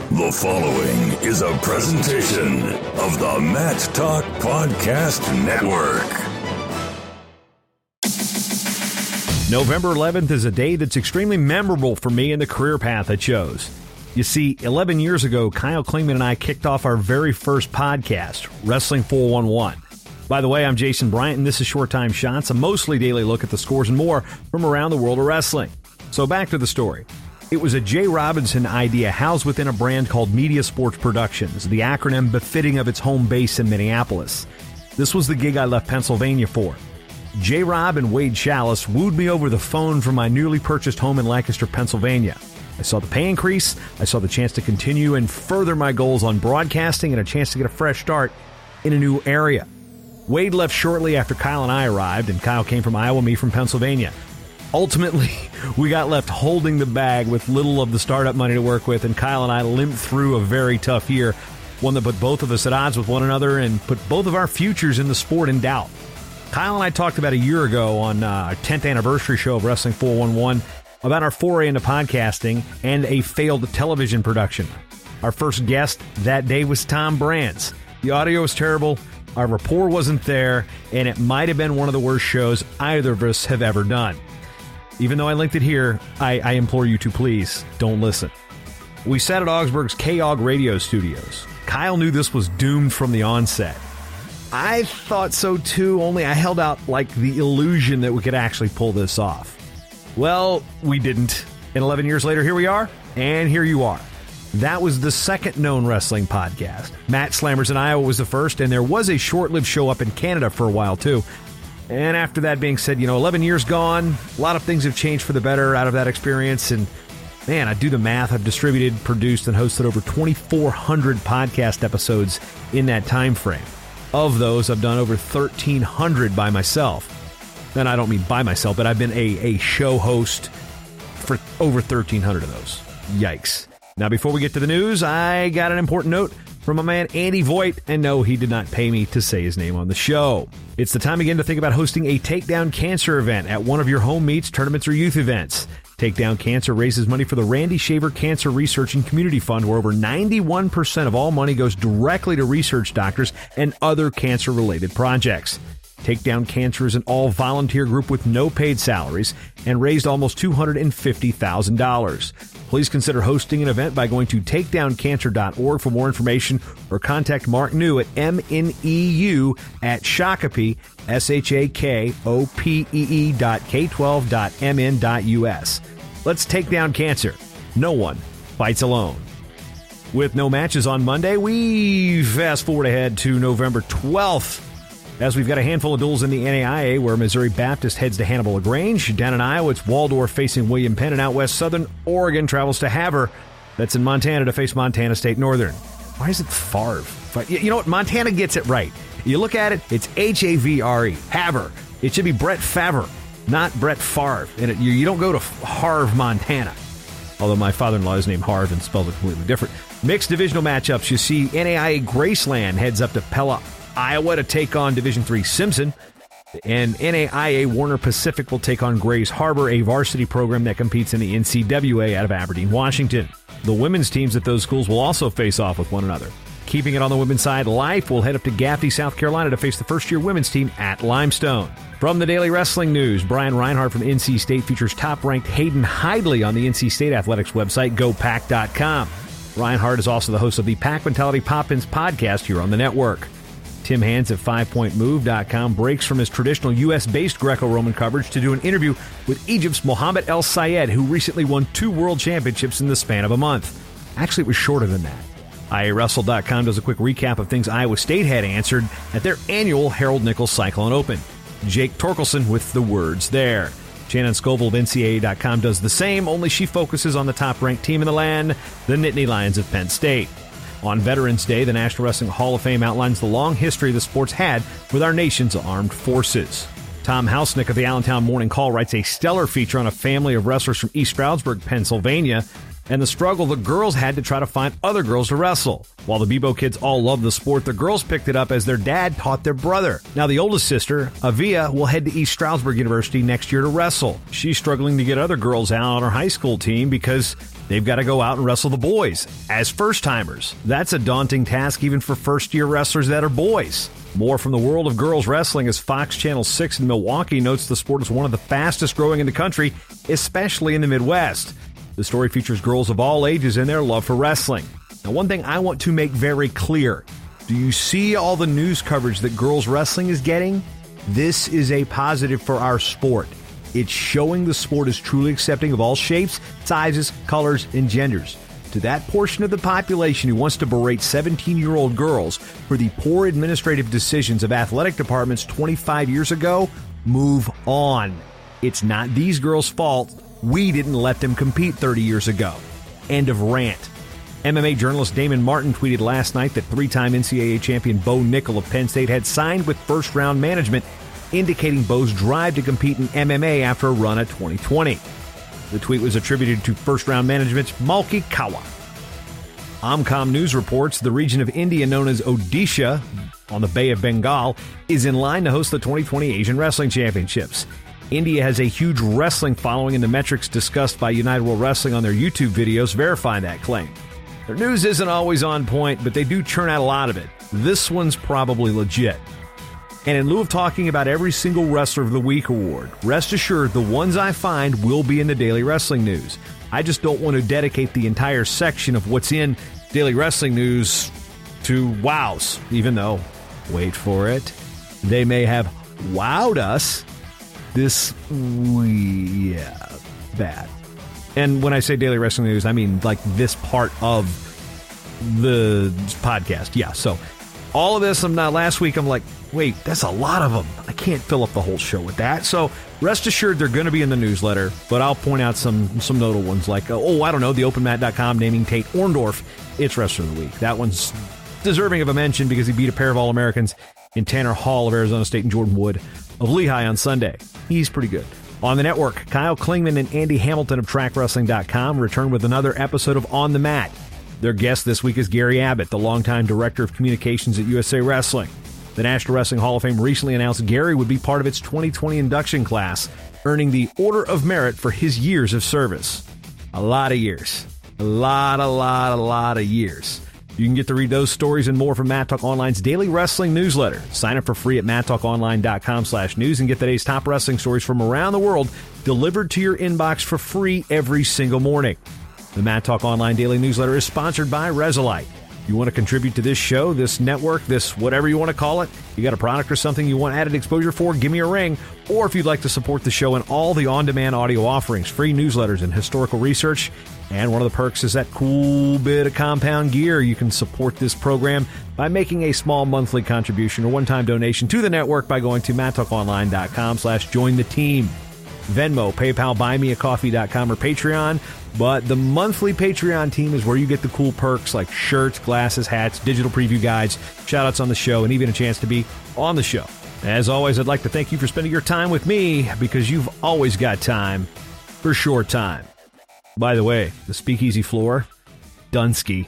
The following is a presentation of the Matt Talk Podcast Network. November 11th is a day that's extremely memorable for me in the career path I chose. You see, 11 years ago, Kyle Klingman and I kicked off our very first podcast, Wrestling 411. By the way, I'm Jason Bryant, and this is Short Time Shots, a mostly daily look at the scores and more from around the world of wrestling. So back to the story. It was a Jay Robinson idea housed within a brand called Media Sports Productions, the acronym befitting of its home base in Minneapolis. This was the gig I left Pennsylvania for. Rob and Wade Schalles wooed me over the phone from my newly purchased home in Lancaster, Pennsylvania. I saw the pay increase, I saw the chance to continue and further my goals on broadcasting, and a chance to get a fresh start in a new area. Wade left shortly after Kyle and I arrived, and Kyle came from Iowa, me from Pennsylvania. Ultimately, we got left holding the bag with little of the startup money to work with, and Kyle and I limped through a very tough year, one that put both of us at odds with one another and put both of our futures in the sport in doubt. Kyle and I talked about a year ago on our 10th anniversary show of Wrestling 411 about our foray into podcasting and a failed television production. Our first guest that day was Tom Brands. The audio was terrible, our rapport wasn't there, and it might have been one of the worst shows either of us have ever done. Even though I linked it here, I implore you to please don't listen. We sat at Augsburg's KAUG radio studios. Kyle knew this was doomed from the onset. I thought so too, only I held out like the illusion that we could actually pull this off. Well, we didn't. And 11 years later, here we are, and here you are. That was the second known wrestling podcast. Matt Slammers in Iowa was the first, and there was a short-lived show up in Canada for a while too. And after that being said, 11 years gone, a lot of things have changed for the better out of that experience, and man, I do the math. I've distributed, produced, and hosted over 2,400 podcast episodes in that time frame. Of those, I've done over 1,300 by myself. And I don't mean by myself, but I've been a show host for over 1,300 of those. Yikes. Now, before we get to the news, I got an important note from my man Andy Voit, and no, he did not pay me to say his name on the show. It's the time again to think about hosting a Takedown Cancer event at one of your home meets, tournaments, or youth events. Takedown Cancer raises money for the Randy Shaver Cancer Research and Community Fund, where over 91% of all money goes directly to research doctors and other cancer-related projects. Takedown Cancer is an all-volunteer group with no paid salaries and raised almost $250,000. Please consider hosting an event by going to takedowncancer.org for more information, or contact Mark New at MNEU@Shakopee, SHAKOPEE.K12.MN.US. Let's take down cancer. No one fights alone. With no matches on Monday, we fast forward ahead to November 12th. As we've got a handful of duels in the NAIA, where Missouri Baptist heads to Hannibal LaGrange. Down in Iowa, it's Waldorf facing William Penn, and out west, Southern Oregon travels to Havre. That's in Montana to face Montana State Northern. Why is it Favre? You know what? Montana gets it right. You look at it, it's Havre. Havre. It should be Brett Favre, not Brett Favre. And you don't go to Harve, Montana. Although my father-in-law is named Harve and spells it completely different. Mixed divisional matchups. You see NAIA Graceland heads up to Pella, Iowa to take on Division III Simpson, and NAIA Warner Pacific will take on Grays Harbor, a varsity program that competes in the NCWA out of Aberdeen, Washington. The women's teams at those schools will also face off with one another. Keeping it on the women's side, Life will head up to Gaffney, South Carolina to face the first-year women's team at Limestone. From the Daily Wrestling News, Brian Reinhardt from NC State features top-ranked Hayden Hidley on the NC State Athletics website, gopack.com. Reinhardt is also the host of the Pack Mentality Pop-Ins podcast here on the network. Tim Hands at 5pointmove.com breaks from his traditional U.S.-based Greco-Roman coverage to do an interview with Egypt's Mohammed El Sayed, who recently won 2 world championships in the span of a month. Actually, it was shorter than that. IAWrestle.com does a quick recap of things Iowa State had answered at their annual Harold Nichols Cyclone Open. Jake Torkelson with the words there. Shannon Scoville of NCAA.com does the same, only she focuses on the top-ranked team in the land, the Nittany Lions of Penn State. On Veterans Day, the National Wrestling Hall of Fame outlines the long history the sport's had with our nation's armed forces. Tom Hausnick of the Allentown Morning Call writes a stellar feature on a family of wrestlers from East Stroudsburg, Pennsylvania. and the struggle the girls had to try to find other girls to wrestle. While the Bebo kids all love the sport, the girls picked it up as their dad taught their brother. Now the oldest sister, Avia, will head to East Stroudsburg University next year to wrestle. She's struggling to get other girls out on her high school team because they've got to go out and wrestle the boys as first-timers. That's a daunting task even for first-year wrestlers that are boys. More from the world of girls wrestling as Fox Channel 6 in Milwaukee notes the sport is one of the fastest growing in the country, especially in the Midwest. The story features girls of all ages and their love for wrestling. Now, one thing I want to make very clear. Do you see all the news coverage that girls wrestling is getting? This is a positive for our sport. It's showing the sport is truly accepting of all shapes, sizes, colors, and genders. To that portion of the population who wants to berate 17-year-old girls for the poor administrative decisions of athletic departments 25 years ago, move on. It's not these girls' fault. We didn't let them compete 30 years ago. End of rant. MMA journalist Damon Martin tweeted last night that three-time NCAA champion Bo Nickel of Penn State had signed with first-round management, indicating Bo's drive to compete in MMA after a run at 2020. The tweet was attributed to first-round management's Malki Kawa. Omcom News reports the region of India known as Odisha on the Bay of Bengal is in line to host the 2020 Asian Wrestling Championships. India has a huge wrestling following, and the metrics discussed by United World Wrestling on their YouTube videos verify that claim. Their news isn't always on point, but they do churn out a lot of it. This one's probably legit. And in lieu of talking about every single Wrestler of the Week award, rest assured the ones I find will be in the Daily Wrestling News. I just don't want to dedicate the entire section of what's in Daily Wrestling News to wows, even though, wait for it, they may have wowed us this week. Yeah, bad. And when I say Daily Wrestling News, I mean like this part of the podcast. Yeah, so all of this, last week, I'm like, wait, that's a lot of them. I can't fill up the whole show with that. So rest assured they're going to be in the newsletter, but I'll point out some notable ones like, the openmat.com naming Tate Orndorff its Wrestler of the Week. That one's deserving of a mention because he beat a pair of All-Americans in Tanner Hall of Arizona State and Jordan Wood of Lehigh on Sunday. He's pretty good. On the network, Kyle Klingman and Andy Hamilton of TrackWrestling.com return with another episode of On the Mat. Their guest this week is Gary Abbott, the longtime Director of Communications at USA Wrestling. The National Wrestling Hall of Fame recently announced Gary would be part of its 2020 induction class, earning the Order of Merit for his years of service. A lot of years. A lot of years. You can get to read those stories and more from Matt Talk Online's daily wrestling newsletter. Sign up for free at MadTalkOnline.com/news and get today's top wrestling stories from around the world delivered to your inbox for free every single morning. The Matt Talk Online daily newsletter is sponsored by Resolite. You want to contribute to this show, this network, this whatever you want to call it, you got a product or something you want added exposure for, give me a ring. Or if you'd like to support the show and all the on-demand audio offerings, free newsletters and historical research, and one of the perks is that cool bit of compound gear. You can support this program by making a small monthly contribution or one-time donation to the network by going to MadTalkOnline.com/join the team. Venmo, PayPal, BuyMeACoffee.com, or Patreon. But the monthly Patreon team is where you get the cool perks like shirts, glasses, hats, digital preview guides, shout-outs on the show, and even a chance to be on the show. As always, I'd like to thank you for spending your time with me because you've always got time for short time. By the way, the speakeasy floor, Dunsky.